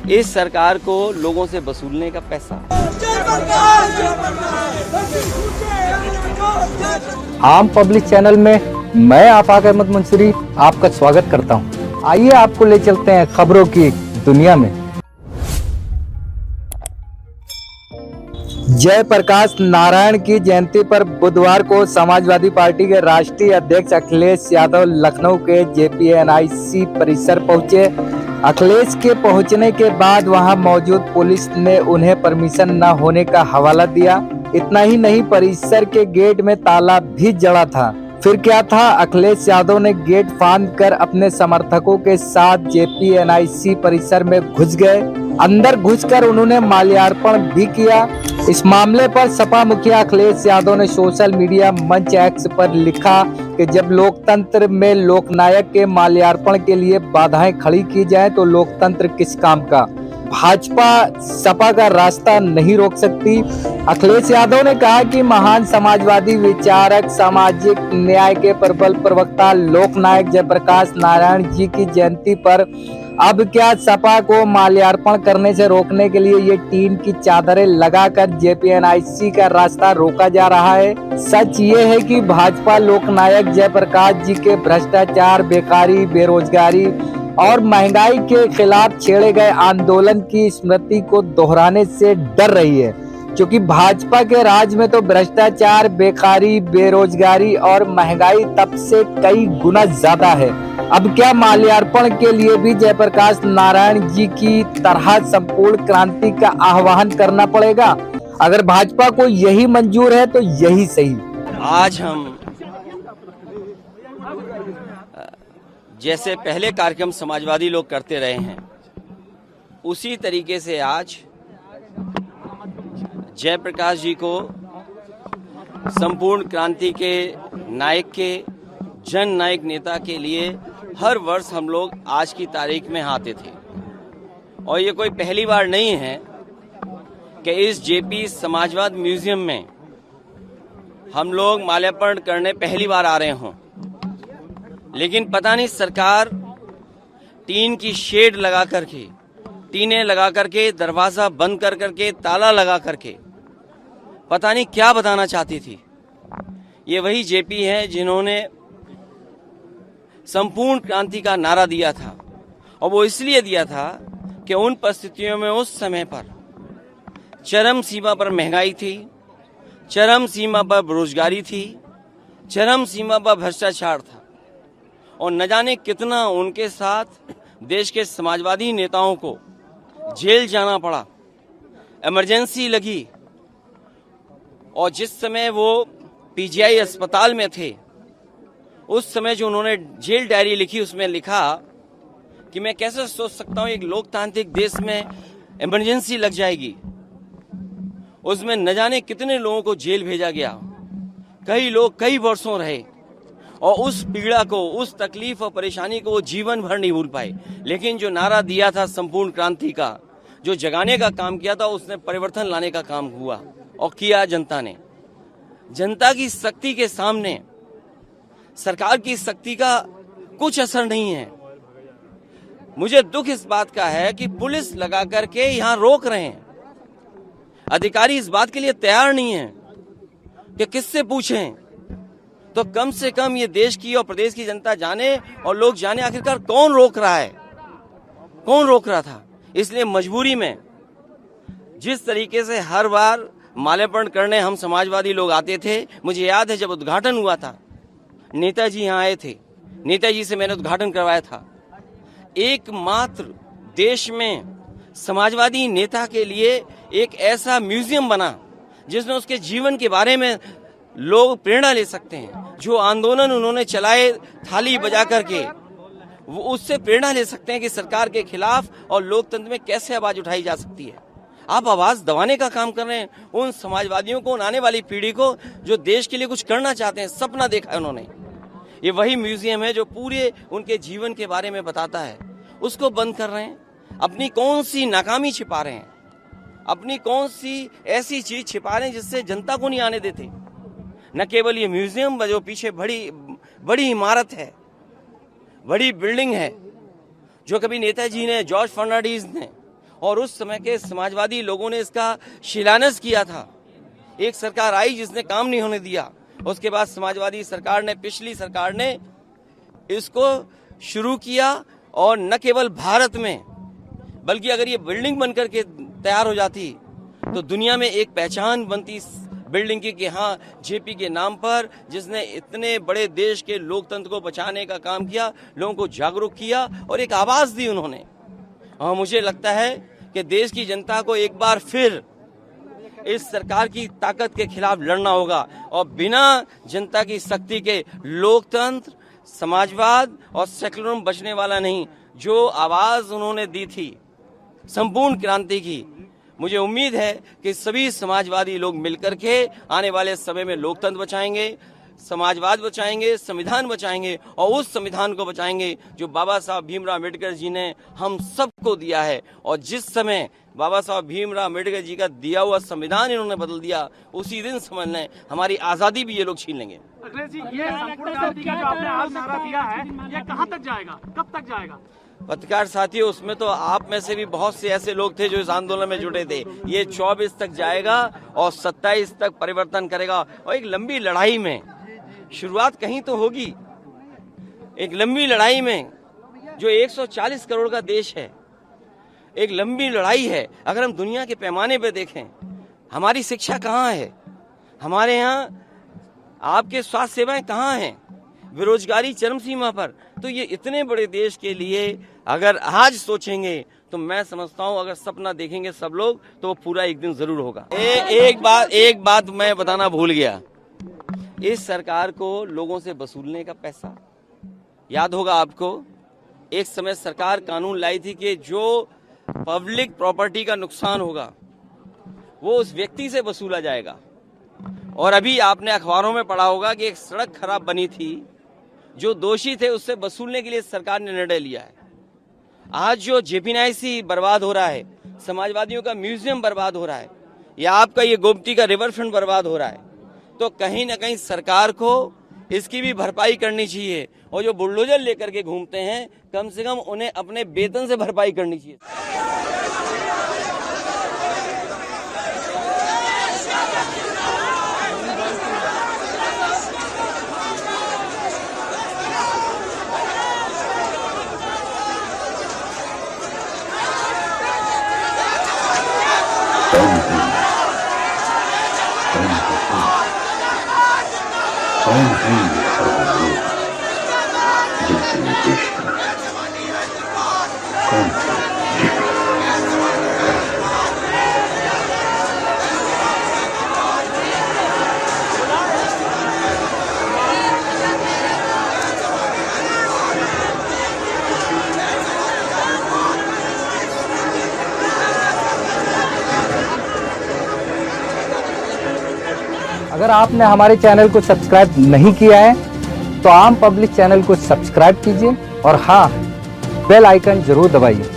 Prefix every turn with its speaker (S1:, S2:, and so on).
S1: इस सरकार को लोगों से वसूलने का पैसा।
S2: आम पब्लिक चैनल में मैं आफाक अहमद मुंसरी आपका स्वागत करता हूं। आइए आपको ले चलते हैं खबरों की दुनिया में। जयप्रकाश नारायण की जयंती पर बुधवार को समाजवादी पार्टी के राष्ट्रीय अध्यक्ष अखिलेश यादव लखनऊ के JPNIC परिसर पहुंचे। अखिलेश के पहुंचने के बाद वहां मौजूद पुलिस ने उन्हें परमिशन न होने का हवाला दिया। इतना ही नहीं, परिसर के गेट में ताला भी जड़ा था। फिर क्या था, अखिलेश यादव ने गेट फांद कर अपने समर्थकों के साथ JPNIC परिसर में घुस गए। अंदर घुसकर उन्होंने माल्यार्पण भी किया। इस मामले पर सपा मुखिया अखिलेश यादव ने सोशल मीडिया मंच X पर लिखा कि जब लोकतंत्र में लोकनायक के माल्यार्पण के लिए बाधाएं खड़ी की जाए तो लोकतंत्र किस काम का। भाजपा सपा का रास्ता नहीं रोक सकती। अखिलेश यादव ने कहा कि महान समाजवादी विचारक, सामाजिक न्याय के प्रबल प्रवक्ता लोकनायक जयप्रकाश नारायण जी की जयंती पर अब क्या सपा को माल्यार्पण करने से रोकने के लिए ये टीन की चादरें लगाकर JPNIC का रास्ता रोका जा रहा है। सच ये है कि भाजपा लोकनायक जयप्रकाश जी के भ्रष्टाचार, बेकारी, बेरोजगारी और महंगाई के खिलाफ छेड़े गए आंदोलन की स्मृति को दोहराने से डर रही है, क्योंकि भाजपा के राज में तो भ्रष्टाचार, बेकारी, बेरोजगारी और महंगाई तब से कई गुना ज्यादा है। अब क्या माल्यार्पण के लिए भी जयप्रकाश नारायण जी की तरह संपूर्ण क्रांति का आह्वान करना पड़ेगा? अगर भाजपा को यही मंजूर है तो यही सही।
S1: आज हम जैसे पहले कार्यक्रम समाजवादी लोग करते रहे हैं, उसी तरीके से आज जयप्रकाश जी को संपूर्ण क्रांति के नायक के, जन नायक नेता के लिए हर वर्ष हम लोग आज की तारीख में आते थे। और ये कोई पहली बार नहीं है कि इस JP समाजवाद म्यूजियम में हम लोग माल्यार्पण करने पहली बार आ रहे हों। लेकिन पता नहीं सरकार टीन की शेड लगा करके, टीनें लगा करके, दरवाजा बंद कर करके, ताला लगा करके पता नहीं क्या बताना चाहती थी। ये वही JP है जिन्होंने संपूर्ण क्रांति का नारा दिया था, और वो इसलिए दिया था कि उन परिस्थितियों में उस समय पर चरम सीमा पर महंगाई थी, चरम सीमा पर बेरोजगारी थी, चरम सीमा पर भ्रष्टाचार था, और न जाने कितना उनके साथ देश के समाजवादी नेताओं को जेल जाना पड़ा, इमरजेंसी लगी। और जिस समय वो PGI अस्पताल में थे, उस समय जो उन्होंने जेल डायरी लिखी, उसमें लिखा कि मैं कैसे सोच सकता हूं एक लोकतांत्रिक देश में इमरजेंसी लग जाएगी। उसमें न जाने कितने लोगों को जेल भेजा गया, कई लोग कई वर्षों रहे, और उस पीड़ा को, उस तकलीफ और परेशानी को वो जीवन भर नहीं भूल पाए। लेकिन जो नारा दिया था संपूर्ण क्रांति का, जो जगाने का काम किया था, उसने परिवर्तन लाने का काम हुआ और किया जनता ने। जनता की शक्ति के सामने सरकार की शक्ति का कुछ असर नहीं है। मुझे दुख इस बात का है कि पुलिस लगा करके यहां रोक रहे हैं। अधिकारी इस बात के लिए तैयार नहीं है कि किससे पूछें। तो कम से कम ये देश की और प्रदेश की जनता जाने और लोग जाने आखिरकार कौन रोक रहा है, कौन रोक रहा था। इसलिए मजबूरी में जिस तरीके से हर बार माल्यार्पण करने हम समाजवादी लोग आते थे, मुझे याद है जब उद्घाटन हुआ था, नेताजी यहाँ आए थे, नेताजी से मैंने उद्घाटन करवाया था। एकमात्र देश में समाजवादी नेता के लिए एक ऐसा म्यूजियम बना जिसमें उसके जीवन के बारे में लोग प्रेरणा ले सकते हैं। जो आंदोलन उन्होंने चलाए थाली बजा करके, वो उससे प्रेरणा ले सकते हैं कि सरकार के खिलाफ और लोकतंत्र में कैसे आवाज उठाई जा सकती है। आप आवाज दबाने का काम कर रहे हैं उन समाजवादियों को, उन आने वाली पीढ़ी को जो देश के लिए कुछ करना चाहते हैं, सपना देखा है उन्होंने। ये वही म्यूजियम है जो पूरे उनके जीवन के बारे में बताता है, उसको बंद कर रहे हैं। अपनी कौन सी नाकामी छिपा रहे हैं, अपनी कौन सी ऐसी चीज छिपा रहे हैं जिससे जनता को नहीं आने देते। न केवल ये म्यूजियम, जो पीछे बड़ी इमारत है, बड़ी बिल्डिंग है, जो कभी नेताजी ने, जॉर्ज फर्नांडिस ने और उस समय के समाजवादी लोगों ने इसका शिलान्यास किया था। एक सरकार आई जिसने काम नहीं होने दिया, उसके बाद समाजवादी सरकार ने, पिछली सरकार ने इसको शुरू किया और न केवल भारत में बल्कि अगर ये बिल्डिंग बनकर के तैयार हो जाती तो दुनिया में एक पहचान बनती बिल्डिंग की कि हाँ, जेपी के नाम पर जिसने इतने बड़े देश के लोकतंत्र को बचाने का काम किया, लोगों को जागरूक किया और एक आवाज दी उन्होंने। और मुझे लगता है कि देश की जनता को एक बार फिर इस सरकार की ताकत के खिलाफ लड़ना होगा और बिना जनता की शक्ति के लोकतंत्र, समाजवाद और सेकुलरिज्म बचने वाला नहीं। जो आवाज उन्होंने दी थी संपूर्ण क्रांति की, मुझे उम्मीद है कि सभी समाजवादी लोग मिलकर के आने वाले समय में लोकतंत्र बचाएंगे, समाजवाद बचाएंगे, संविधान बचाएंगे और उस संविधान को बचाएंगे जो बाबा साहब भीमराव अम्बेडकर जी ने हम सबको दिया है। और जिस समय बाबा साहब भीमराव अम्बेडकर जी का दिया हुआ संविधान इन्होंने बदल दिया, उसी दिन समझ लें हमारी आजादी भी ये लोग छीन लेंगे।
S3: अखिलेश जी, ये संपूर्ण क्रांति का जो आपने आज नारा दिया है, ये कहां तक जाएगा, कब तक जाएगा?
S1: पत्रकार साथियों, उसमें तो आप में से भी बहुत से ऐसे लोग थे जो इस आंदोलन में जुटे थे। ये 24 तक जाएगा और 27 तक परिवर्तन करेगा। और एक लंबी लड़ाई में शुरुआत कहीं तो होगी। एक लंबी लड़ाई में जो 140 करोड़ का देश है, एक लंबी लड़ाई है। अगर हम दुनिया के पैमाने पे देखें, हमारी शिक्षा कहाँ है, हमारे यहाँ आपके स्वास्थ्य सेवाएं कहाँ हैं, बेरोजगारी चरम सीमा पर। तो ये इतने बड़े देश के लिए अगर आज सोचेंगे तो मैं समझता हूं अगर सपना देखेंगे सब लोग तो वो पूरा एक दिन जरूर होगा। एक बात मैं बताना भूल गया। इस सरकार को लोगों से वसूलने का पैसा याद होगा आपको। एक समय सरकार कानून लाई थी कि जो पब्लिक प्रॉपर्टी का नुकसान होगा वो उस व्यक्ति से वसूला जाएगा। और अभी आपने अखबारों में पढ़ा होगा कि एक सड़क खराब बनी थी, जो दोषी थे उससे वसूलने के लिए सरकार ने निर्णय लिया है। आज जो जेपीएनआईसी बर्बाद हो रहा है, समाजवादियों का म्यूजियम बर्बाद हो रहा है, या आपका ये गोमती का रिवर फ्रंट बर्बाद हो रहा है, तो कहीं ना कहीं सरकार को इसकी भी भरपाई करनी चाहिए। और जो बुलडोजर लेकर के घूमते हैं, कम से कम उन्हें अपने वेतन से भरपाई करनी चाहिए।
S4: कौन है ये सर्वलोक जिनसे निर्देश बना है? कौन है?
S2: अगर आपने हमारे चैनल को सब्सक्राइब नहीं किया है तो आम पब्लिक चैनल को सब्सक्राइब कीजिए और हाँ, बेल आइकन जरूर दबाइए।